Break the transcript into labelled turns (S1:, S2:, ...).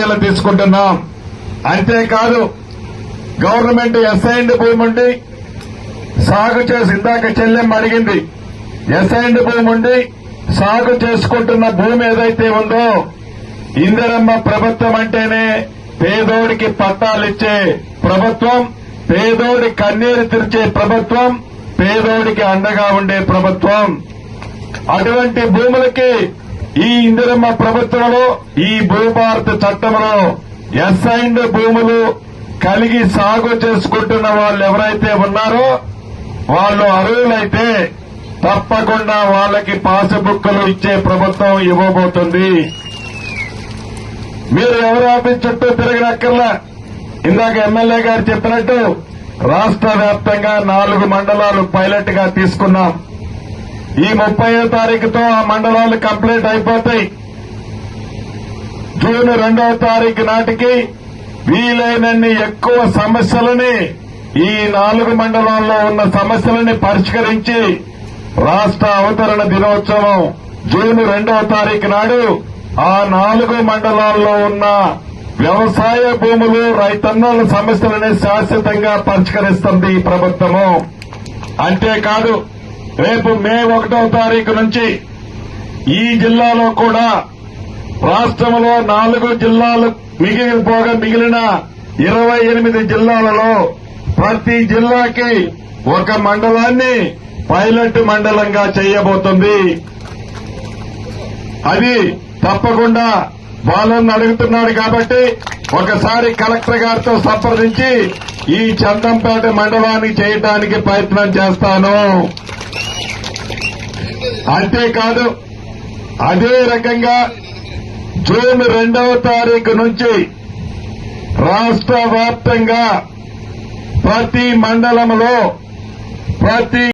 S1: చర్యలు తీసుకుంటున్నాం. అంతేకాదు గవర్నమెంట్ అసైన్డ్ భూమి ఉండి సాగు చేసి, ఇందాక చెల్లెమ్మ అడిగింది, అసైన్డ్ భూమి ఉండి సాగు చేసుకుంటున్న భూమి ఏదైతే ఉందో, ఇందిరమ్మ ప్రభుత్వం అంటేనే పేదోడికి పట్టాలిచ్చే ప్రభుత్వం, పేదోడి కన్నీరు తెరిచే ప్రభుత్వం, పేదోడికి అండగా ఉండే ప్రభుత్వం. అటువంటి భూములకి ఈ ఇందిరమ్మ ప్రభుత్వంలో, ఈ భూభారత చట్టంలో అసైన్డ్ భూములు కలిగి సాగు చేసుకుంటున్న వాళ్ళు ఎవరైతే ఉన్నారో వాళ్ళు అర్హులైతే తప్పకుండా వాళ్ళకి పాస్బుక్లు ఇచ్చే ప్రభుత్వం ఇవ్వబోతుంది. మీరు ఎవరు ఆఫీస్ చుట్టూ తిరగనక్కర్లా. ఇందాక ఎమ్మెల్యే గారు చెప్పినట్టు రాష్ట్ర వ్యాప్తంగా 4 మండలాలు పైలట్ గా తీసుకున్నాం. ఈ 30వ తారీఖుతో ఆ మండలాలు కంప్లీట్ అయిపోతాయి. జూన్ 2వ తారీఖు నాటికి వీలైనన్ని ఎక్కువ సమస్యలని, ఈ 4 మండలాల్లో ఉన్న సమస్యలని పరిష్కరించి రాష్ట్ర అవతరణ దినోత్సవం జూన్ 2వ తారీఖు నాడు ఆ 4 మండలాల్లో ఉన్న వ్యవసాయ భూములు, రైతన్నల సమస్యలని శాశ్వతంగా పరిష్కరిస్తుంది ఈ ప్రభుత్వము. అంతేకాదు రేపు మే 1వ తారీఖు నుంచి ఈ జిల్లాలో కూడా రాష్ట్రంలో 4 జిల్లాలు మిగిలిన 28 జిల్లాలలో ప్రతి జిల్లాకి ఒక మండలాన్ని పైలట్ మండలంగా చేయబోతుంది. అది తప్పకుండా వాళ్ళని అడుగుతున్నాడు కాబట్టి ఒకసారి కలెక్టర్ గారితో సంప్రదించి ఈ చందంపేట మండలాన్ని చేయడానికి ప్రయత్నం చేస్తాను. అంతేకాదు అదే రకంగా జూన్ 2వ తారీఖు నుంచి రాష్ట్ర వ్యాప్తంగా ప్రతి మండలంలో ప్రతి